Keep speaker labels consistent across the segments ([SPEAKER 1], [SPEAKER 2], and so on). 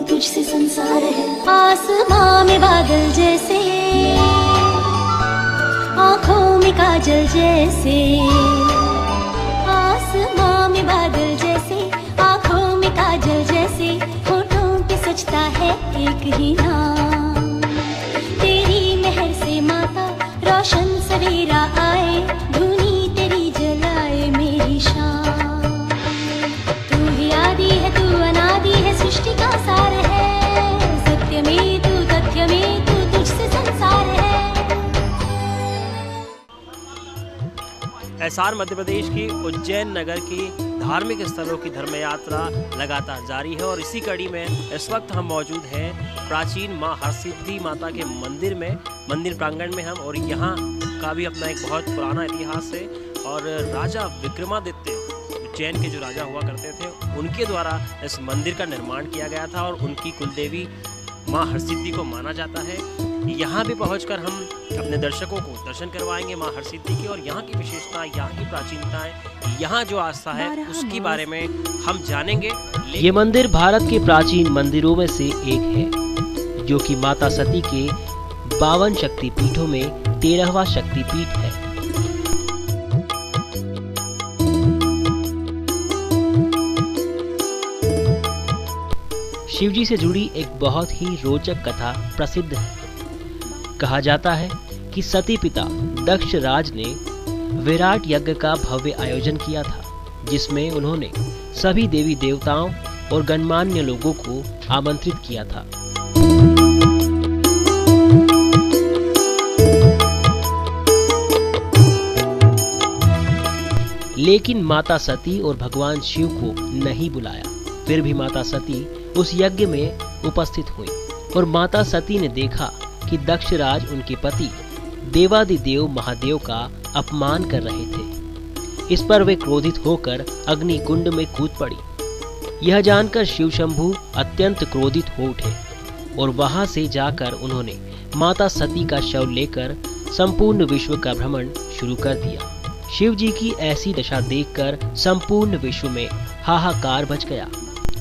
[SPEAKER 1] तुझसे संसार है। आसमां में बादल जैसे, आँखों में काजल जैसे। आसमां में बादल जैसे, आँखों में काजल जैसे। होठों पे सजता है एक ही नाम। तेरी मेहर से माता रोशन सवेरा आए, धुनी तेरी जलाए मेरी शाम। तू ही आदि है, तू अनादि है, सृष्टि का सार है। सत्य में तू, तथ्य में तू, तुझसे संसार है।
[SPEAKER 2] एसार मध्य प्रदेश की उज्जैन नगर की धार्मिक स्थलों की धर्म यात्रा लगातार जारी है और इसी कड़ी में इस वक्त हम मौजूद हैं प्राचीन मां हरसिद्धि माता के मंदिर में, मंदिर प्रांगण में हम। और यहाँ का भी अपना एक बहुत पुराना इतिहास है और राजा विक्रमादित्य, उज्जैन के जो राजा हुआ करते थे, उनके द्वारा इस मंदिर का निर्माण किया गया था और उनकी कुलदेवी मां हरसिद्धि को माना जाता है। यहाँ भी पहुंचकर हम अपने दर्शकों को दर्शन करवाएंगे मां हरसिद्धि की और यहाँ की विशेषता, यहाँ की प्राचीनताएं, यहाँ जो आस्था है उसके बारे में हम जानेंगे। ये मंदिर भारत के प्राचीन मंदिरों में से एक है, जो कि माता सती के 52 शक्तिपीठों में 13वां शक्तिपीठ है। शिवजी से जुड़ी एक बहुत ही रोचक कथा प्रसिद्ध है। कहा जाता है कि सती पिता दक्ष राज ने विराट यज्ञ का भव्य आयोजन किया था, जिसमें उन्होंने सभी देवी देवताओं और गणमान्य लोगों को आमंत्रित किया था। लेकिन माता सती और भगवान शिव को नहीं बुलाया। फिर भी माता सती उस यज्ञ में उपस्थित हुई और माता सती ने देखा कि दक्षराज उनके पति देवादिदेव महादेव का अपमान कर रहे थे। इस पर वे क्रोधित होकर अग्नि कुंड में कूद पड़ी। यह जानकर शिव शंभु अत्यंत क्रोधित हो उठे और वहां से जाकर उन्होंने माता सती का शव लेकर संपूर्ण विश्व का भ्रमण शुरू कर दिया। शिव जी की ऐसी दशा देखकर संपूर्ण विश्व में हाहाकार मच गया।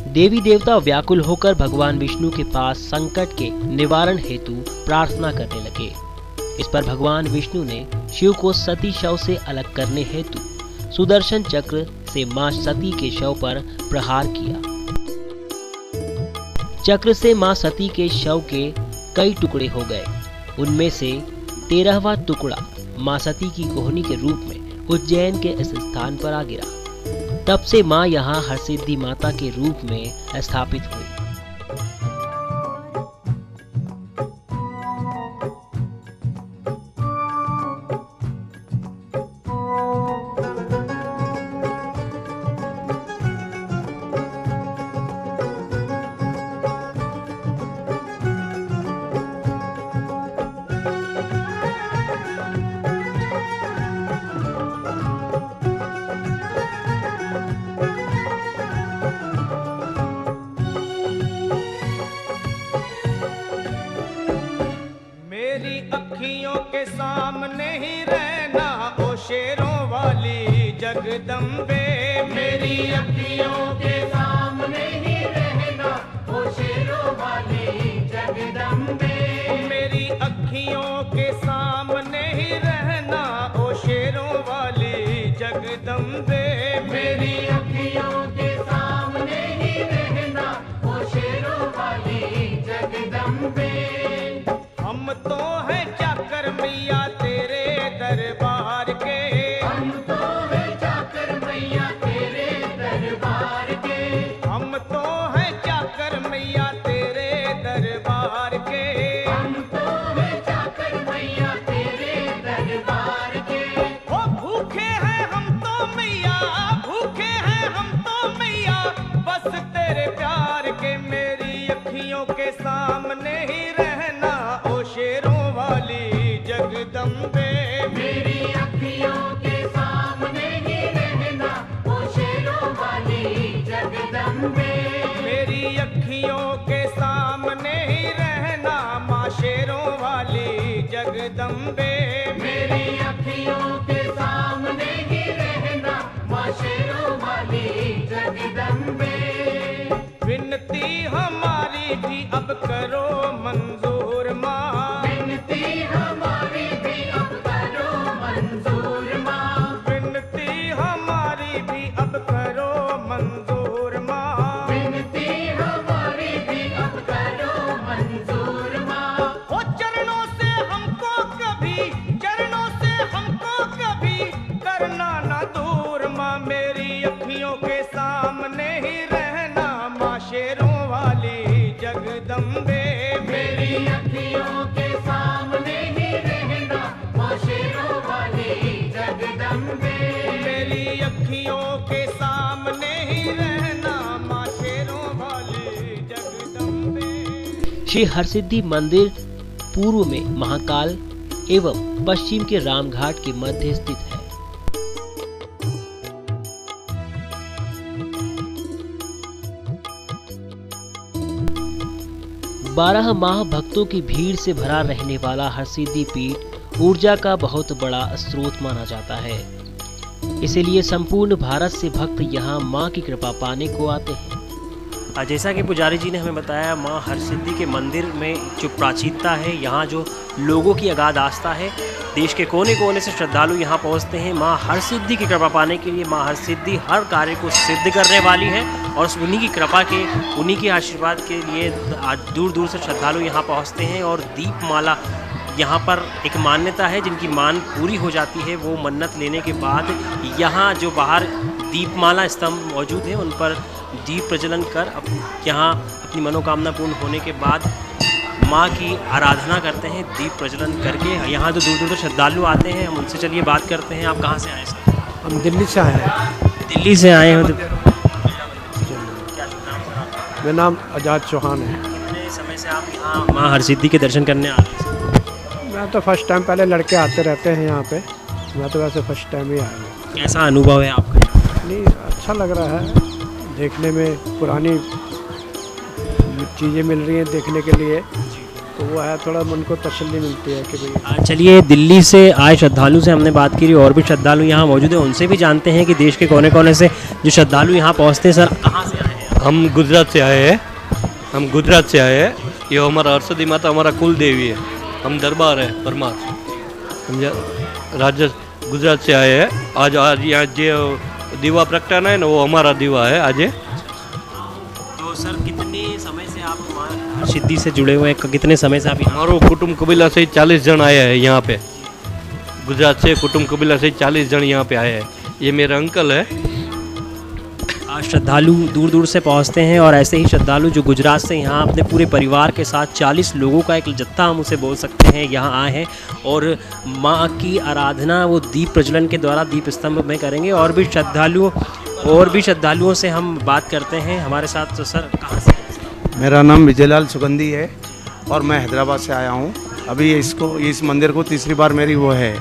[SPEAKER 2] देवी देवता व्याकुल होकर भगवान विष्णु के पास संकट के निवारण हेतु प्रार्थना करने लगे। इस पर भगवान विष्णु ने शिव को सती शव से अलग करने हेतु सुदर्शन चक्र से मां सती के शव पर प्रहार किया। चक्र से मां सती के शव के कई टुकड़े हो गए। उनमें से 13वां टुकड़ा मां सती की कोहनी के रूप में उज्जैन के इस स्थान पर आ गिरा। तब से मां यहाँ हरसिद्धि माता के रूप में स्थापित हुई।
[SPEAKER 3] सामने ही रहना ओ शेरों वाली जगदम्बे, मेरी अखियों के सामने ही रहना ओ शेरों वाली जगदम्बे, मेरी अखियों के सामने ही रहना ओ शेरों वाली जगदम्बे, मेरी अखियों के सामने ही रहना ओ शेरों वाली जगदम्बे। हम तो हैं चाकर मैया तेरे दरबार के, हम तो हैं चाकर मैया तेरे दरबार के, हम तो हैं चाकर मैया तेरे दरबार के, हम तो हैं चाकर मैया तेरे दरबार के। ओ भूखे हैं हम तो मैया, भूखे हैं हम तो मैया, बस तेरे प्यार के मेरे के सामने ही रहना ओ शेरों वाली जगदम्बे।
[SPEAKER 4] मेरी अखियों के सामने ही रहना ओ शेरों वाली जगदम्बे।
[SPEAKER 3] मेरी अखियों के सामने ही रहना माँ शेरों वाली जगदम्बे।
[SPEAKER 4] मेरी अखियों के सामने ही रहना माँ शेरों वाली जगदम्बे।
[SPEAKER 3] विनती हमारी भी अब करो मंजूर माँ।
[SPEAKER 4] विनती हमारी भी अब करो मंजूर माँ।
[SPEAKER 3] विनती हमारी भी अब करो मंजूर माँ।
[SPEAKER 4] विनती हमारी भी अब करो मंजूर माँ।
[SPEAKER 3] ओ चरणों से हमको कभी, चरणों से हमको कभी करना ना दूर माँ। मेरी अखियों के सामने ही रहना माँ शेरों वाली जगदम्बे।
[SPEAKER 4] मेरी अखियों के सामने ही रहना माँ शेरों वाली जगदम्बे।
[SPEAKER 3] मेरी अखियों के सामने ही रहना माँ शेरों वाली जगदम्बे।
[SPEAKER 2] श्री हरसिद्धि मंदिर पूर्व में महाकाल एवं पश्चिम के रामघाट के मध्य स्थित है। 12 माह भक्तों की भीड़ से भरा रहने वाला हरसिद्धि पीठ ऊर्जा का बहुत बड़ा स्रोत माना जाता है। इसीलिए संपूर्ण भारत से भक्त यहाँ माँ की कृपा पाने को आते हैं। जैसा कि पुजारी जी ने हमें बताया, माँ हरसिद्धि के मंदिर में जो प्राचीनता है, यहाँ जो लोगों की अगाध आस्था है, देश के कोने कोने से श्रद्धालु यहाँ पहुँचते हैं माँ हरसिद्धि की कृपा पाने के लिए। माँ हरसिद्धि हर कार्य को सिद्ध करने वाली है और उन्हीं की कृपा के, उन्हीं के आशीर्वाद के लिए दूर दूर से श्रद्धालु यहाँ पहुँचते हैं। और दीपमाला यहाँ पर एक मान्यता है, जिनकी मान पूरी हो जाती है वो मन्नत लेने के बाद यहाँ जो बाहर दीपमाला स्तंभ मौजूद है उन पर दीप प्रज्वलन कर यहाँ अपनी मनोकामना पूर्ण होने के बाद माँ की आराधना करते हैं। दीप प्रज्वलन करके यहाँ जो दूर दूर से श्रद्धालु आते हैं, हम उनसे चलिए बात करते हैं। आप कहाँ से आए सर?
[SPEAKER 5] हम दिल्ली से आए हैं।
[SPEAKER 2] दिल्ली से आए हो तो
[SPEAKER 5] मेरा नाम आजाद चौहान है।
[SPEAKER 2] कितने समय से आप यहाँ माँ हरसिद्धि के दर्शन करने आते हैं?
[SPEAKER 5] मैं तो फर्स्ट टाइम, पहले लड़के आते रहते हैं यहाँ पे, मैं तो वैसे फर्स्ट टाइम ही आया हूँ।
[SPEAKER 2] कैसा अनुभव है आपका?
[SPEAKER 5] नहीं, अच्छा लग रहा है देखने में, पुरानी चीज़ें मिल रही हैं देखने के लिए, तो वो है थोड़ा मन को तसल्ली मिलती है कि भाई।
[SPEAKER 2] चलिए, दिल्ली से आए श्रद्धालु से हमने बात की, और भी श्रद्धालु यहाँ मौजूद हैं, उनसे भी जानते हैं कि देश के कोने कोने से जो श्रद्धालु यहाँ पहुँचते हैं। सर, कहाँ से आए हैं?
[SPEAKER 6] हम गुजरात से आए हैं। हम गुजरात से आए हैं। ये हमारा हरसिद्धि माता हमारा कुल देवी है। हम दरबार है परमार, समझा, राज्य गुजरात से आए हैं। आज यहाँ जो दीवा प्रगटाना है ना, वो हमारा दीवा है आज।
[SPEAKER 2] तो सर, कितने समय से आप हरसिद्धि से जुड़े हुए हैं? कितने समय से आप यहाँ?
[SPEAKER 6] हमारो कुटुंब कबीला से 40 जन आए हैं यहाँ पे। गुजरात से कुटुंब कबीला से 40 जन यहाँ पे आए हैं। ये मेरा अंकल है।
[SPEAKER 2] श्रद्धालु दूर दूर से पहुँचते हैं, और ऐसे ही श्रद्धालु जो गुजरात से यहाँ अपने पूरे परिवार के साथ 40 लोगों का एक जत्था हम उसे बोल सकते हैं यहाँ आए हैं, और माँ की आराधना वो दीप प्रज्वलन के द्वारा दीप स्तंभ में करेंगे। और भी श्रद्धालुओं से हम बात करते हैं हमारे साथ। तो सर, कहाँ से?
[SPEAKER 7] मेरा नाम विजयलाल सुगंधी है और मैं हैदराबाद से आया हूँ। अभी इस मंदिर को तीसरी बार मेरी वो है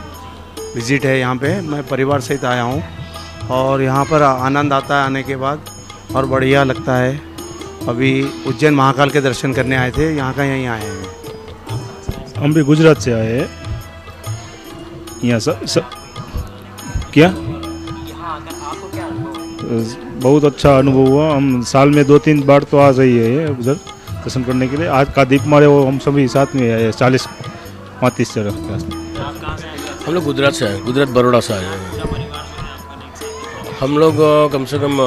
[SPEAKER 7] विज़िट है यहाँ पे। मैं परिवार सहित आया हूँ और यहाँ पर आनंद आता है आने के बाद, और बढ़िया लगता है। अभी उज्जैन महाकाल के दर्शन करने आए थे, यहाँ का यहीं आए हैं।
[SPEAKER 8] हम भी गुजरात से आए हैं। यहाँ क्या बहुत अच्छा अनुभव हुआ। हम साल में 2-3 बार तो आ जाइए है उधर दर्शन करने के लिए। आज का दीपमाला वो हम सभी साथ में आए, 40-35 जगह।
[SPEAKER 9] हम लोग गुजरात से आए, गुजरात बड़ौदा से आए हैं। हम लोग कम से कम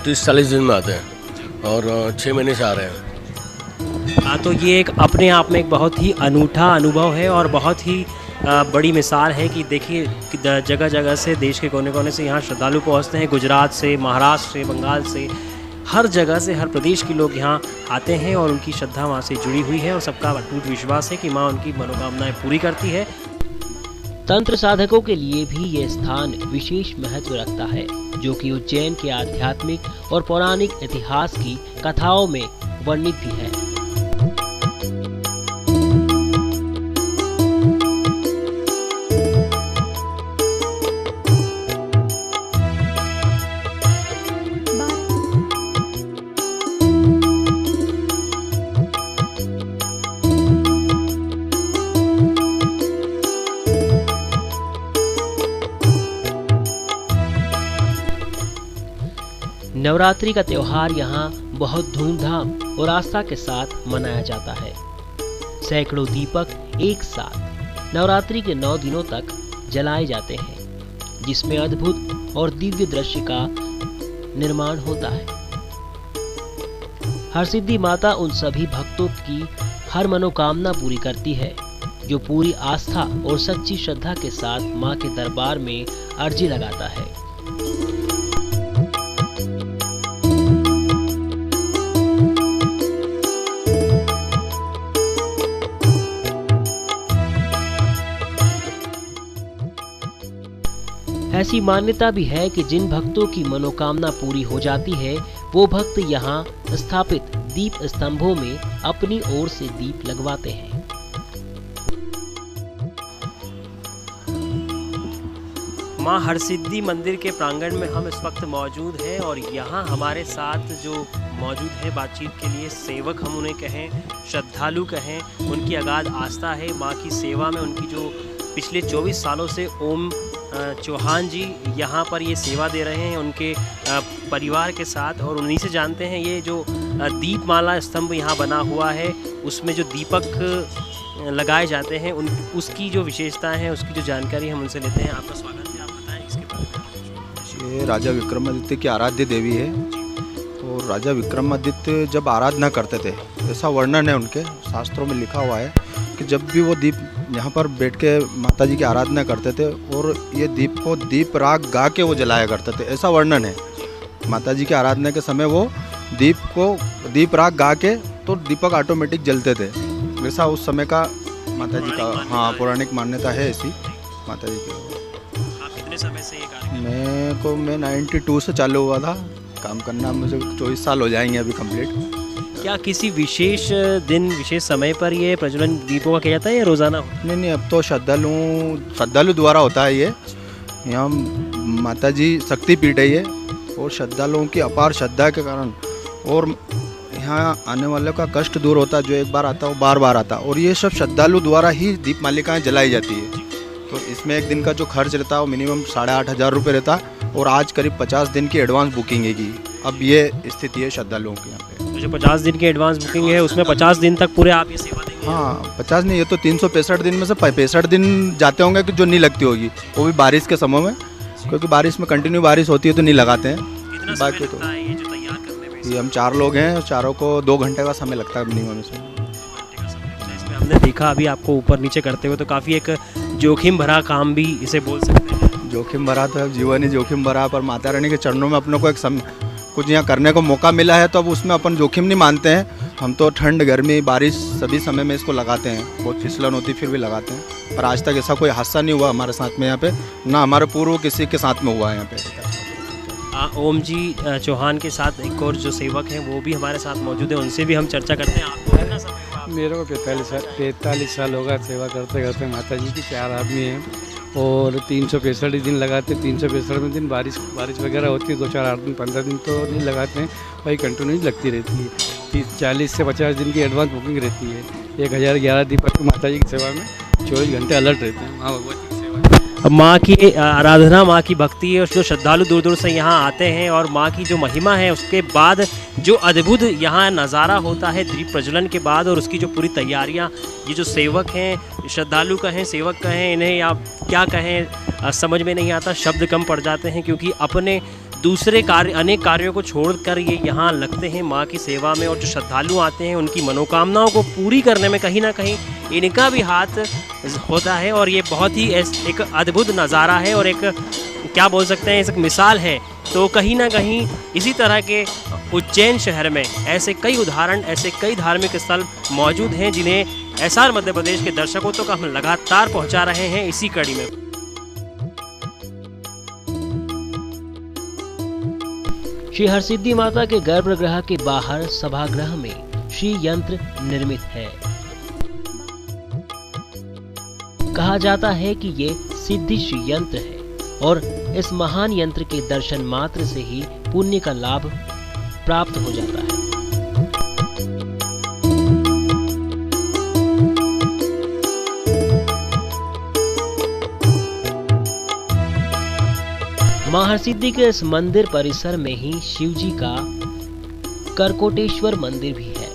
[SPEAKER 9] 30-40 दिन में आते हैं और 6 महीने से आ रहे हैं।
[SPEAKER 2] तो ये एक अपने आप में एक बहुत ही अनूठा अनुभव है और बहुत ही बड़ी मिसाल है कि देखिए जगह जगह से, देश के कोने कोने से यहाँ श्रद्धालु पहुँचते हैं। गुजरात से, महाराष्ट्र से, बंगाल से, हर जगह से, हर प्रदेश के लोग यहाँ आते हैं और उनकी श्रद्धा वहाँ से जुड़ी हुई है और सबका अटूट विश्वास है कि माँ उनकी मनोकामनाएं पूरी करती है। तंत्र साधकों के लिए भी ये स्थान विशेष महत्व रखता है, जो कि उज्जैन के आध्यात्मिक और पौराणिक इतिहास की कथाओं में वर्णित भी है। नवरात्रि का त्योहार यहाँ बहुत धूमधाम और आस्था के साथ मनाया जाता है। सैकड़ों दीपक एक साथ नवरात्रि के 9 दिनों तक जलाए जाते हैं, जिसमें अद्भुत और दिव्य दृश्य का निर्माण होता है। हरसिद्धि माता उन सभी भक्तों की हर मनोकामना पूरी करती है जो पूरी आस्था और सच्ची श्रद्धा के साथ मां के दरबार में अर्जी लगाता है। ऐसी मान्यता भी है कि जिन भक्तों की मनोकामना पूरी हो जाती है वो भक्त यहाँ स्थापित दीप स्तंभों में अपनी ओर से दीप लगवाते हैं। मां हरसिद्धि मंदिर के प्रांगण में हम इस वक्त मौजूद हैं और यहाँ हमारे साथ जो मौजूद है बातचीत के लिए सेवक हम उन्हें कहें, श्रद्धालु कहें, उनकी अगाध आस्था है मां की सेवा में। उनकी जो पिछले 24 सालों से ओम चौहान जी यहाँ पर ये सेवा दे रहे हैं उनके परिवार के साथ, और उन्हीं से जानते हैं ये जो दीपमाला स्तंभ यहाँ बना हुआ है उसमें जो दीपक लगाए जाते हैं उसकी जो विशेषताएं हैं उसकी जो जानकारी हम उनसे लेते हैं। आपका स्वागत है, आप बताएं इसके बारे में।
[SPEAKER 10] ये राजा विक्रमादित्य की आराध्य देवी है और राजा विक्रमादित्य जब आराधना करते थे, ऐसा वर्णन है उनके शास्त्रों में लिखा हुआ है कि जब भी वो दीप यहाँ पर बैठ के माता जी की आराधना करते थे और ये दीप को दीप राग गा के वो जलाया करते थे, ऐसा वर्णन है। माता जी की आराधना के समय वो दीप राग गा के तो दीपक ऑटोमेटिक जलते थे, वैसा उस समय का माता जी का पौराणिक मान्यता है ऐसी माता जी की।
[SPEAKER 2] आप कितने समय से ये कार्य?
[SPEAKER 10] मैं 92 से चालू हुआ था काम करना, मुझे 24 साल हो जाएंगे अभी कंप्लीट।
[SPEAKER 2] क्या किसी विशेष दिन विशेष समय पर ये प्रज्वलन दीपों का किया जाता है या रोजाना?
[SPEAKER 10] नहीं, अब तो श्रद्धालु द्वारा होता है ये। यहाँ माता जी शक्ति पीठ है ये, और श्रद्धालुओं की अपार श्रद्धा के कारण और यहाँ आने वालों का कष्ट दूर होता है। जो एक बार आता है वो बार बार आता है, और ये सब श्रद्धालु द्वारा ही दीप मालिकाएँ जलाई जाती है। तो इसमें एक दिन का जो खर्च रहता है वो मिनिमम 8,500 रुपये रहता है, और आज करीब 50 दिन की एडवांस बुकिंग है की। अब ये स्थिति है श्रद्धालुओं की यहाँ पे।
[SPEAKER 2] जो 50 दिन की एडवांस बुकिंग है उसमें 50 दिन तक पूरे आप ये सेवा देंगे?
[SPEAKER 10] हाँ, 50 नहीं, ये तो 365 दिन में से 65 दिन जाते होंगे कि जो नहीं लगती होगी, वो भी बारिश के समय में, क्योंकि बारिश में कंटिन्यू बारिश होती है तो नहीं लगाते हैं।
[SPEAKER 2] कितना
[SPEAKER 10] बाकी
[SPEAKER 2] समय लगता है ये जो तैयार करने में?
[SPEAKER 10] ये हम 4 लोग हैं, चारों को 2 घंटे का समय लगता है मिनिमम इसमें।
[SPEAKER 2] इसमें हमने देखा अभी आपको ऊपर नीचे करते हुए, तो काफ़ी एक जोखिम भरा काम भी इसे बोल सकते हैं।
[SPEAKER 10] जोखिम भरा तो जीवन ही जोखिम भरा, पर माता रानी के चरणों में अपने को कुछ यहाँ करने को मौका मिला है तो अब उसमें अपन जोखिम नहीं मानते हैं। हम तो ठंड, गर्मी, बारिश सभी समय में इसको लगाते हैं। बहुत फिसलन होती फिर भी लगाते हैं, पर आज तक ऐसा कोई हादसा नहीं हुआ हमारे साथ में यहाँ पे, ना हमारे पूर्व किसी के साथ में हुआ है यहाँ पे।
[SPEAKER 2] ओम जी चौहान के साथ एक और जो सेवक हैं वो भी हमारे साथ मौजूद हैं, उनसे भी हम चर्चा करते हैं। आपको कितना समय हुआ?
[SPEAKER 5] मेरे को 45 साल होगा सेवा करते करते माता जी की। 4 आदमी हैं और 365 दिन लगाते। 365 दिन बारिश वगैरह होती है, 2-4 दिन 15 दिन तो नहीं लगाते हैं, भाई कंटिन्यू लगती रहती है। 40 से 50 दिन की एडवांस बुकिंग रहती है। 1011 दीपक माता जी की सेवा में 24 घंटे अलर्ट रहते हैं माँ भगवती की सेवा में।
[SPEAKER 2] माँ की आराधना, माँ की भक्ति है, जो श्रद्धालु दूर दूर से यहाँ आते हैं और माँ की जो महिमा है उसके बाद जो अद्भुत यहाँ नज़ारा होता है दीप प्रज्वलन के बाद, और उसकी जो पूरी तैयारियाँ, ये जो सेवक हैं, श्रद्धालु कहें, सेवक कहें, इन्हें या क्या कहें समझ में नहीं आता, शब्द कम पड़ जाते हैं, क्योंकि अपने दूसरे अनेक कार्यों को छोड़कर ये यहाँ लगते हैं माँ की सेवा में। और जो श्रद्धालु आते हैं उनकी मनोकामनाओं को पूरी करने में कहीं ना कहीं इनका भी हाथ होता है, और ये बहुत ही एक अद्भुत नज़ारा है और एक क्या बोल सकते हैं, एक मिसाल है। तो कहीं ना कहीं इसी तरह के उज्जैन शहर में ऐसे कई उदाहरण, ऐसे कई धार्मिक स्थल मौजूद हैं जिन्हें एसआर मध्य प्रदेश के दर्शकों तक हम लगातार पहुंचा रहे हैं इसी कड़ी में। श्री हरसिद्धि माता के गर्भगृह के बाहर सभागृह में श्री यंत्र निर्मित है। कहा जाता है कि ये सिद्धि श्री यंत्र है और इस महान यंत्र के दर्शन मात्र से ही पुण्य का लाभ प्राप्त हो जाता है। मां हरसिद्धि के इस मंदिर परिसर में ही शिव जी का करकोटेश्वर मंदिर भी है।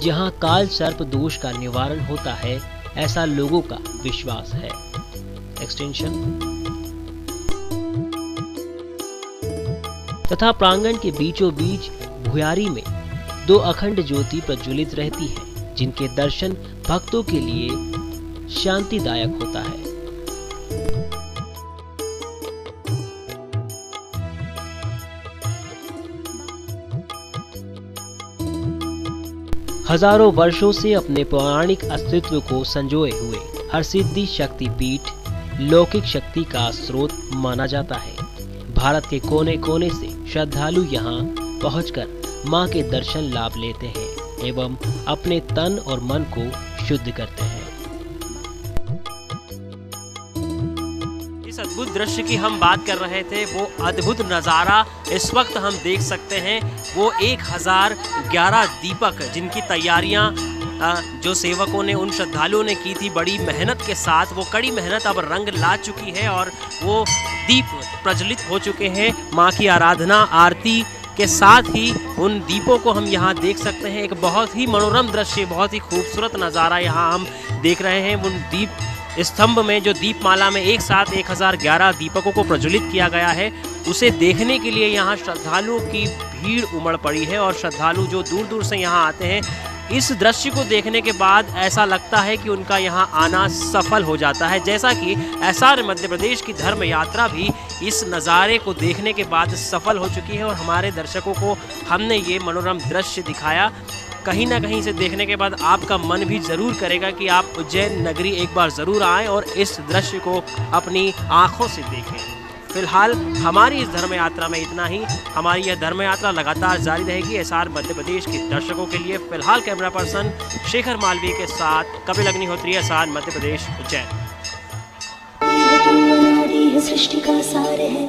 [SPEAKER 2] जहां काल सर्प दोष का निवारण होता है, ऐसा लोगों का विश्वास है। एक्सटेंशन तथा प्रांगण के बीचों बीच भुयारी में 2 अखंड ज्योति प्रज्वलित रहती है, जिनके दर्शन भक्तों के लिए शांतिदायक होता है। हजारों वर्षों से अपने पौराणिक अस्तित्व को संजोए हुए हरसिद्धि शक्ति पीठ लौकिक शक्ति का स्रोत माना जाता है। भारत के कोने कोने से श्रद्धालु यहाँ पहुंचकर मां के दर्शन लाभ लेते हैं एवं अपने तन और मन को शुद्ध करते हैं।
[SPEAKER 11] इस अद्भुत दृश्य की हम बात कर रहे थे, वो अद्भुत नज़ारा इस वक्त हम देख सकते हैं। वो 1011 दीपक जिनकी तैयारियां जो सेवकों ने, उन श्रद्धालुओं ने की थी बड़ी मेहनत के साथ, वो कड़ी मेहनत अब रंग ला चुकी है और वो दीप प्रज्वलित हो चुके हैं। माँ की आराधना आरती के साथ ही उन दीपों को हम यहाँ देख सकते हैं। एक बहुत ही मनोरम दृश्य, बहुत ही खूबसूरत नज़ारा यहाँ हम देख रहे हैं। उन दीप स्तंभ में जो दीपमाला में एक साथ 1011 दीपकों को प्रज्वलित किया गया है, उसे देखने के लिए यहाँ श्रद्धालुओं की भीड़ उमड़ पड़ी है और श्रद्धालु जो दूर दूर से यहाँ आते हैं, इस दृश्य को देखने के बाद ऐसा लगता है कि उनका यहाँ आना सफल हो जाता है। जैसा कि एसआर मध्य प्रदेश की धर्म यात्रा भी इस नज़ारे को देखने के बाद सफल हो चुकी है और हमारे दर्शकों को हमने ये मनोरम दृश्य दिखाया। कहीं ना कहीं से देखने के बाद आपका मन भी ज़रूर करेगा कि आप उज्जैन नगरी एक बार ज़रूर आएँ और इस दृश्य को अपनी आँखों से देखें। फिलहाल हमारी इस धर्म यात्रा में इतना ही। हमारी यह धर्म यात्रा लगातार जारी रहेगी एसआर मध्य प्रदेश के दर्शकों के लिए। फिलहाल कैमरा पर्सन शेखर मालवीय के साथ कपिल अग्निहोत्री, एसआर मध्य प्रदेश, उज्जैन।
[SPEAKER 1] सृष्टि का सार है,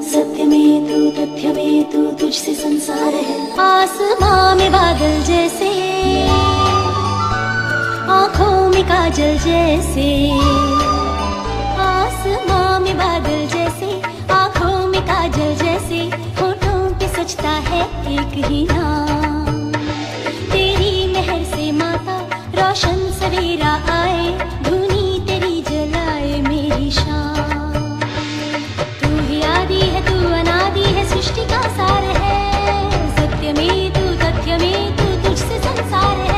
[SPEAKER 1] सत्य में तू, तथ्य में तू, तुझसे संसार है। आसमां में बादल जैसे, आँखों में काजल जैसे। आसमां में बादल जैसे, आँखों में काजल जैसे, होठों पे सजता है एक ही नाम। तेरी मेहर से माता रोशन सवेरा आए, धुनी तेरी जलाए मेरी शाम। तू ही आदि है, तू अनादि है, सृष्टि का सार है। सत्य में तू, तथ्य में तू, तुझसे संसार है।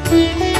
[SPEAKER 12] Thank you.